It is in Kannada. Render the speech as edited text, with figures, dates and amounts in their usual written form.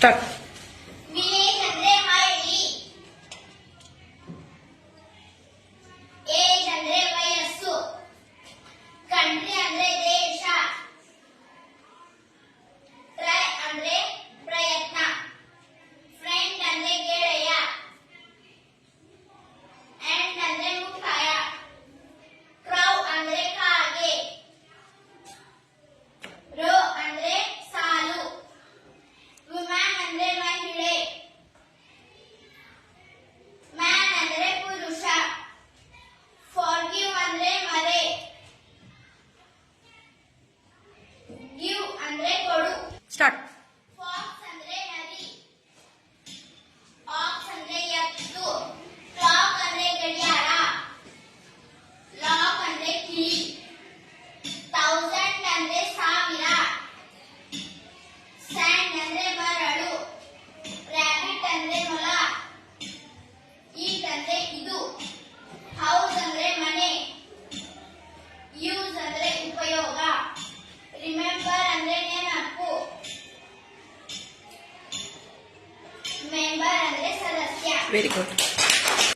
ಸ್ಟಾರ್ಟ್. ವಿಲೇಜ್ ಅಂದ್ರೆ ಹಳ್ಳಿ. ಏಜ್ ಅಂದ್ರೆ ವಯಸ್ಸು. ಕಂಟ್ರಿ ಅಂದ್ರೆ ದೇಶ. ಟ್ರೈ ಅಂದ್ರೆ ಪ್ರಯತ್ನ. ಫ್ರೆಂಡ್ ಅಂದ್ರೆ ಗೆಳೆಯ. ಎಂಡ್ ಅಂದ್ರೆ ಮುಕ್ತಾಯ. ಕ್ರೌ ಅಂದ್ರೆ ಕಾಗೆ. ರೋ ಅಂದ್ರೆ ಸಾಲು. ವುಮನ್ ಅಂದ್ರೆ ಮಹಿಳೆ. ಮ್ಯಾನ್ ಅಂದ್ರೆ ಪುರುಷ. ಫಾರ್ಗಿವ್ ಅಂದ್ರೆ ಮರೆ. ಗಿವ್ ಅಂದ್ರೆ ಕೊಡು. ಸ್ಟಾರ್ಟ್. ಫಾಕ್ಸ್ ಅಂದ್ರೆ ನರಿ. ಆಕ್ಸ್ ಅಂದ್ರೆ ಎತ್ತು. ಕ್ಲಾಕ್ ಅಂದ್ರೆ ಗಡಿಯಾರ. ಲಾಕ್ ಅಂದ್ರೆ ಕೀ. 1000 ಅಂದ್ರೆ 1000. ಸ್ಯಾಂಡ್ ಅಂದ್ರೆ ಮರಳು. ರಾಬಿಟ್ ಅಂದ್ರೆ ಮೊಲ. ಈಟ್ ಅಂದ್ರೆ ಇದು. ಹೌಸ್ ಅಂದ್ರೆ ಮನೆ. ಯೂಸ್ ಅಂದ್ರೆ ಉಪಯೋಗ. ರಿಮೆಂಬರ್ ಅಂದ್ರೆ ನೆನಪು. ಮೆಂಬರ್ ಅಂದ್ರೆ ಸದಸ್ಯ. Very good.